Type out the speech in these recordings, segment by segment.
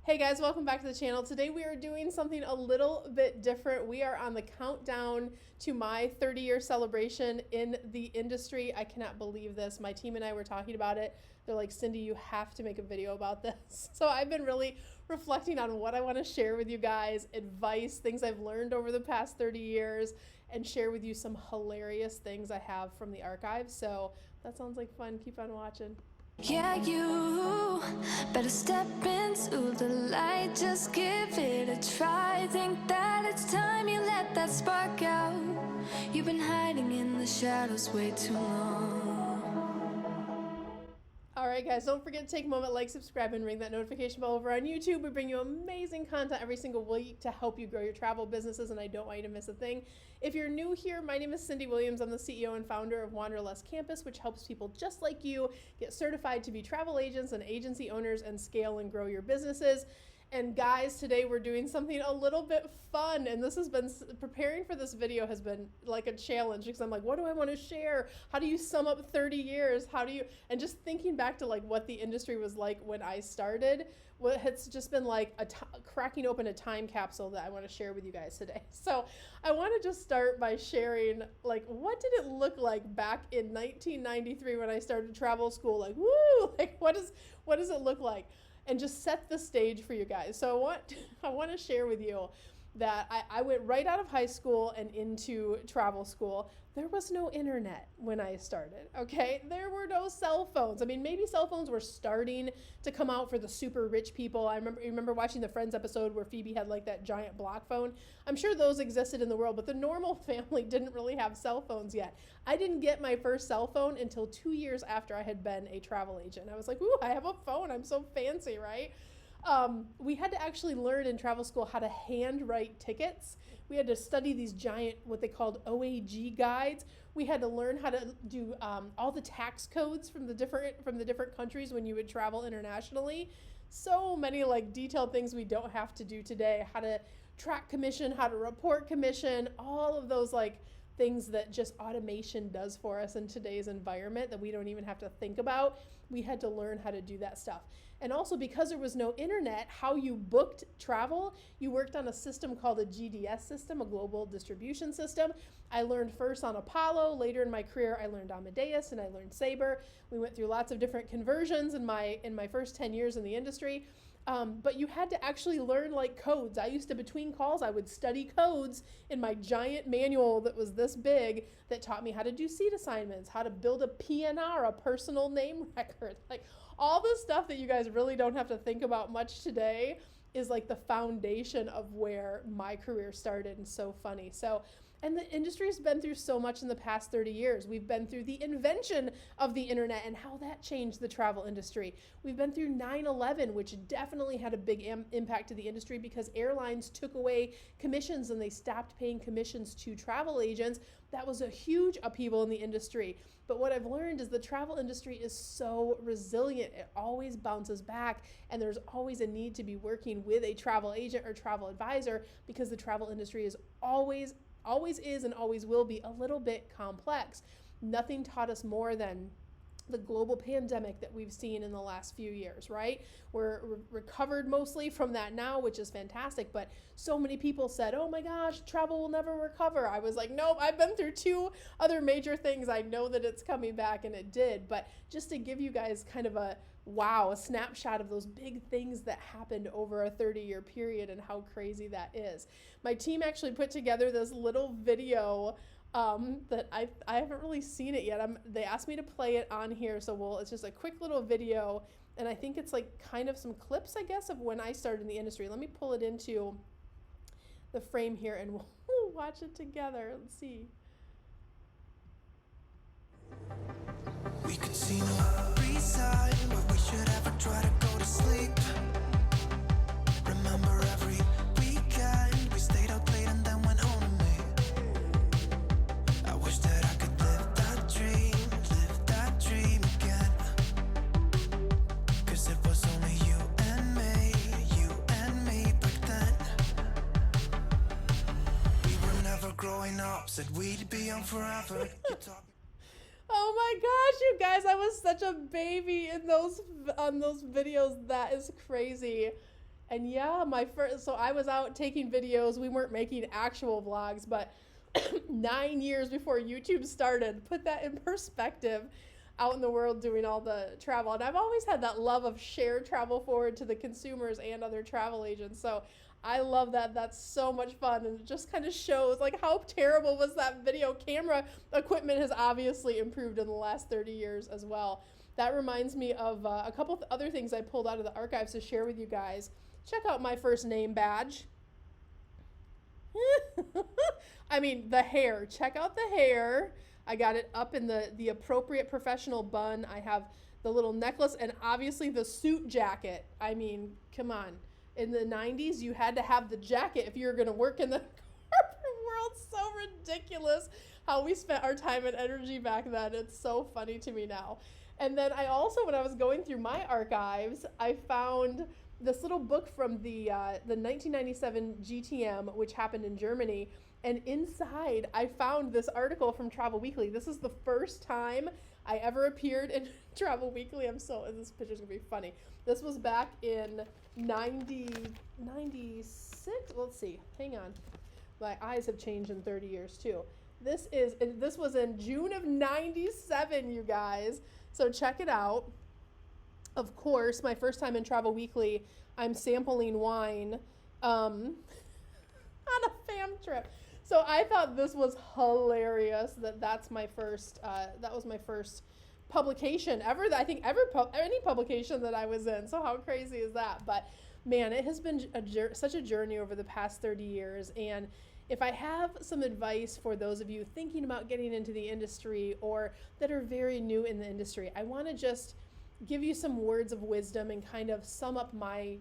Hey guys, welcome back to the channel. Today we are doing something a little bit different. We are on the countdown to my 30-year celebration in the industry. I cannot believe this. My team and I were talking about it. They're like, Cyndi, you have to make a video about this. So I've been really reflecting on what I want to share with you guys, advice, things I've learned over the past 30 years, and share with you some hilarious things I have from the archives. So that sounds like fun. Keep on watching. Yeah, you better step into the light, just give it a try. Think that it's time you let that spark out. You've been hiding in the shadows way too long. Alright guys, don't forget to take a moment, like, subscribe, and ring that notification bell over on YouTube. We bring you amazing content every single week to help you grow your travel businesses, and I don't want you to miss a thing. If you're new here, my name is Cyndi Williams. I'm the CEO and founder of Wanderlust Campus, which helps people just like you get certified to be travel agents and agency owners and scale and grow your businesses. And guys, today we're doing something a little bit fun, and this has been, preparing for this video has been like a challenge, because I'm like, what do I want to share? How do you sum up 30 years? How do you, and just thinking back to like what the industry was like when I started, what has just been like cracking open a time capsule that I want to share with you guys today. So I want to just start by sharing, like, what did it look like back in 1993 when I started travel school? Like, woo, like what does it look like? And just set the stage for you guys. So I want to share with you that I went right out of high school and into travel school. There was no internet when I started, okay? There were no cell phones. I mean, maybe cell phones were starting to come out for the super rich people. I remember watching the Friends episode where Phoebe had like that giant block phone. I'm sure those existed in the world, but the normal family didn't really have cell phones yet. I didn't get my first cell phone until 2 years after I had been a travel agent. I was like, ooh, I have a phone. I'm so fancy, right? We had to actually learn in travel school how to handwrite tickets. We had to study these giant, what they called OAG guides. We had to learn how to do all the tax codes from the different countries when you would travel internationally. So many like detailed things we don't have to do today. How to track commission, how to report commission, all of those like things that just automation does for us in today's environment that we don't even have to think about. We had to learn how to do that stuff. And also, because there was no internet, how you booked travel, you worked on a system called a GDS system, a global distribution system. I learned first on Apollo. Later in my career, I learned Amadeus and I learned Sabre. We went through lots of different conversions in my first 10 years in the industry. But you had to actually learn like codes. I used to, between calls, I would study codes in my giant manual that was this big that taught me how to do seat assignments, how to build a PNR, a personal name record. Like all the stuff that you guys really don't have to think about much today is like the foundation of where my career started, and so funny. So, and the industry's been through so much in the past 30 years. We've been through the invention of the internet and how that changed the travel industry. We've been through 9/11, which definitely had a big impact to the industry because airlines took away commissions and they stopped paying commissions to travel agents. That was a huge upheaval in the industry. But what I've learned is the travel industry is so resilient. It always bounces back, and there's always a need to be working with a travel agent or travel advisor because the travel industry is always is and always will be a little bit complex. Nothing taught us more than the global pandemic that we've seen in the last few years, right? We're recovered mostly from that now, which is fantastic, but so many people said, oh my gosh, travel will never recover. I was like, nope, I've been through 2 other major things. I know that it's coming back, and it did. But just to give you guys kind of a snapshot of those big things that happened over a 30-year period and how crazy that is. My team actually put together this little video that I haven't really seen it yet. They asked me to play it on here, so it's just a quick little video, and I think it's like kind of some clips, I guess, of when I started in the industry. Let me pull it into the frame here, and we'll watch it together. Let's see. We could see no reason why we should ever try to go to sleep. Remember every weekend we stayed out late and then went home to me. I wish that I could live that dream again. Cause it was only you and me back then. We were never growing up, said we'd be young forever. Oh my gosh, you guys, I was such a baby in on those videos. That is crazy. And yeah, so I was out taking videos. We weren't making actual vlogs, but 9 years before YouTube started, put that in perspective, out in the world doing all the travel. And I've always had that love of share travel forward to the consumers and other travel agents. So I love that. That's so much fun. And it just kind of shows like how terrible was that video. Camera equipment has obviously improved in the last 30 years as well. That reminds me of a couple of other things I pulled out of the archives to share with you guys. Check out my first name badge. I mean, the hair. Check out the hair. I got it up in the appropriate professional bun. I have the little necklace and obviously the suit jacket. I mean, come on. In the 90s, you had to have the jacket if you were going to work in the corporate world. So ridiculous how we spent our time and energy back then. It's so funny to me now. And then I also, when I was going through my archives, I found this little book from the 1997 GTM, which happened in Germany. And inside, I found this article from Travel Weekly. This is the first time I ever appeared in Travel Weekly. This picture's gonna be funny. This was back in 96. Let's see, hang on. My eyes have changed in 30 years too. This was in June of 97, you guys. So check it out. Of course, my first time in Travel Weekly, I'm sampling wine on a fam trip. So I thought this was hilarious. That was my first publication ever. I think any publication that I was in. So how crazy is that? But man, it has been such a journey over the past 30 years. And if I have some advice for those of you thinking about getting into the industry or that are very new in the industry, I want to just give you some words of wisdom and kind of sum up my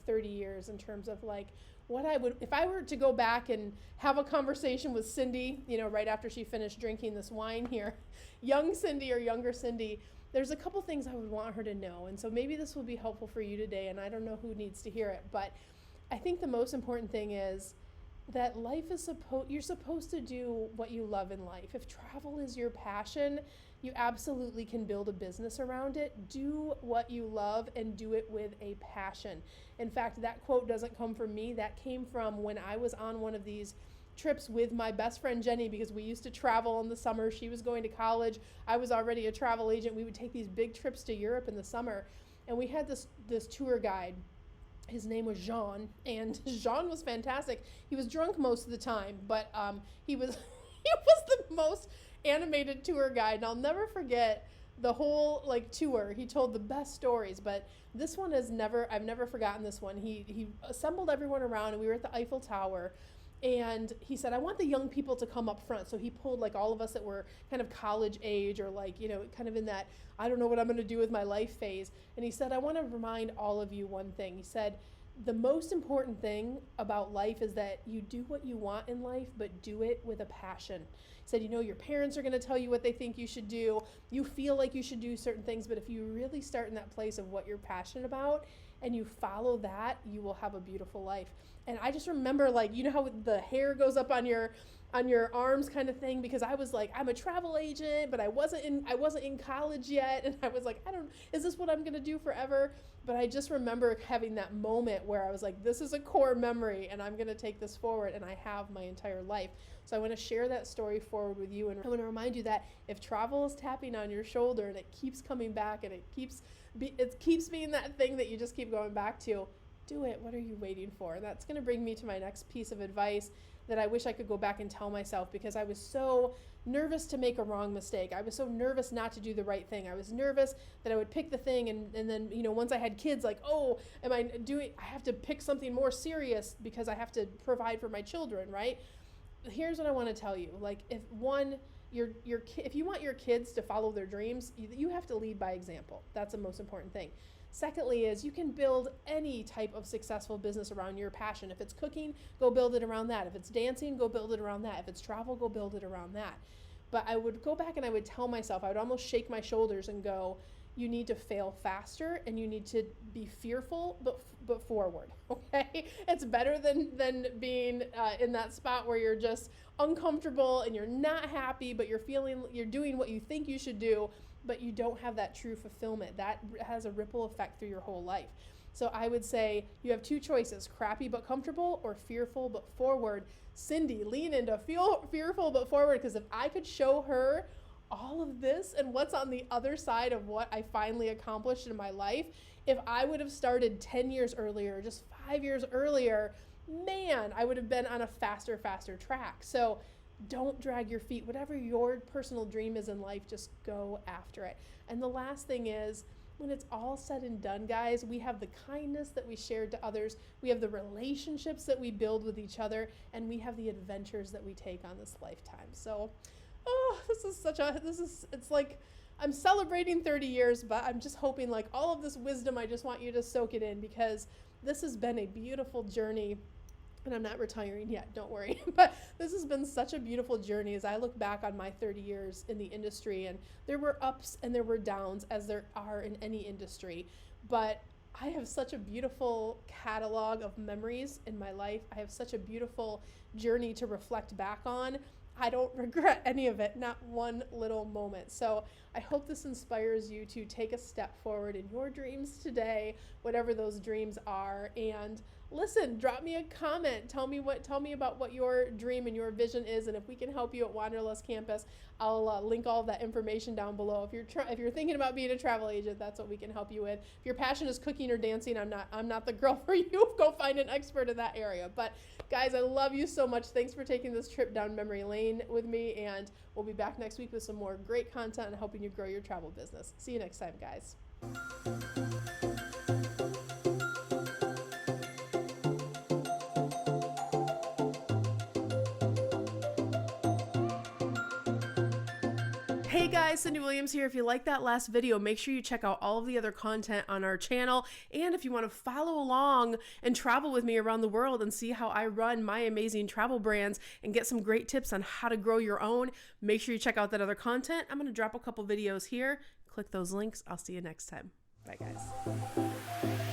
30 years in terms of like what I would, if I were to go back and have a conversation with Cyndi, right after she finished drinking this wine here, young Cyndi or younger Cyndi, there's a couple things I would want her to know. And so maybe this will be helpful for you today, and I don't know who needs to hear it, but I think the most important thing is that life is you're supposed to do what you love in life. If travel is your passion, you absolutely can build a business around it. Do what you love and do it with a passion. In fact, that quote doesn't come from me. That came from when I was on one of these trips with my best friend Jenny, because we used to travel in the summer. She was going to college. I was already a travel agent. We would take these big trips to Europe in the summer. And we had this tour guide. His name was Jean, and Jean was fantastic. He was drunk most of the time, but he was the most animated tour guide. And I'll never forget the whole tour. He told the best stories, but this one I've never forgotten this one. He assembled everyone around, and we were at the Eiffel Tower. And he said, I want the young people to come up front. So he pulled all of us that were kind of college age or kind of in that, I don't know what I'm going to do with my life phase. And he said, I want to remind all of you one thing. He said, the most important thing about life is that you do what you want in life, but do it with a passion. He said, your parents are going to tell you what they think you should do. You feel like you should do certain things, but if you really start in that place of what you're passionate about and you follow that, you will have a beautiful life. And I just remember how the hair goes up on your arms kind of thing, because I was I'm a travel agent, but I wasn't in college yet. And I was is this what I'm going to do forever? But I just remember having that moment where I was this is a core memory and I'm going to take this forward, and I have my entire life. So I want to share that story forward with you. And I want to remind you that if travel is tapping on your shoulder and it keeps coming back and it keeps being that thing that you just keep going back to, do it. What are you waiting for? And that's going to bring me to my next piece of advice that I wish I could go back and tell myself, because I was so nervous to make a wrong mistake. I was so nervous not to do the right thing. I was nervous that I would pick the thing and then, once I had kids, I have to pick something more serious because I have to provide for my children, right? Here's what I want to tell you. If you want your kids to follow their dreams, you have to lead by example. That's the most important thing. Secondly is you can build any type of successful business around your passion. If it's cooking, go build it around that. If it's dancing, go build it around that. If it's travel, go build it around that. But I would go back and I would tell myself, I would almost shake my shoulders and go, you need to fail faster and you need to be fearful, but forward, okay? It's better than being in that spot where you're just uncomfortable and you're not happy, but you're doing what you think you should do, but you don't have that true fulfillment. That has a ripple effect through your whole life. So I would say you have two choices, crappy but comfortable or fearful but forward. Cyndi, lean into fearful but forward, because if I could show her all of this and what's on the other side of what I finally accomplished in my life, if I would have started 10 years earlier, just 5 years earlier, man, I would have been on a faster track. So don't drag your feet. Whatever your personal dream is in life, just go after it. And the last thing is, when it's all said and done, guys, we have the kindness that we shared to others, we have the relationships that we build with each other, and we have the adventures that we take on this lifetime. So, it's like I'm celebrating 30 years, but I'm just hoping, like, all of this wisdom, I just want you to soak it in, because this has been a beautiful journey. And I'm not retiring yet, don't worry. But this has been such a beautiful journey as I look back on my 30 years in the industry, and there were ups and there were downs, as there are in any industry. But I have such a beautiful catalog of memories in my life. I have such a beautiful journey to reflect back on. I don't regret any of it, not one little moment. So I hope this inspires you to take a step forward in your dreams today, whatever those dreams are. And listen, drop me a comment. Tell me about what your dream and your vision is, and if we can help you at Wanderlust Campus, I'll link all of that information down below. If you're thinking about being a travel agent, that's what we can help you with. If your passion is cooking or dancing, I'm not the girl for you. Go find an expert in that area. But guys, I love you so much. Thanks for taking this trip down memory lane with me, and we'll be back next week with some more great content and helping you grow your travel business. See you next time, guys. Hey guys, Cyndi Williams here. If you like that last video, make sure you check out all of the other content on our channel. And if you want to follow along and travel with me around the world and see how I run my amazing travel brands and get some great tips on how to grow your own, make sure you check out that other content. I'm going to drop a couple videos here. Click those links. I'll see you next time. Bye guys.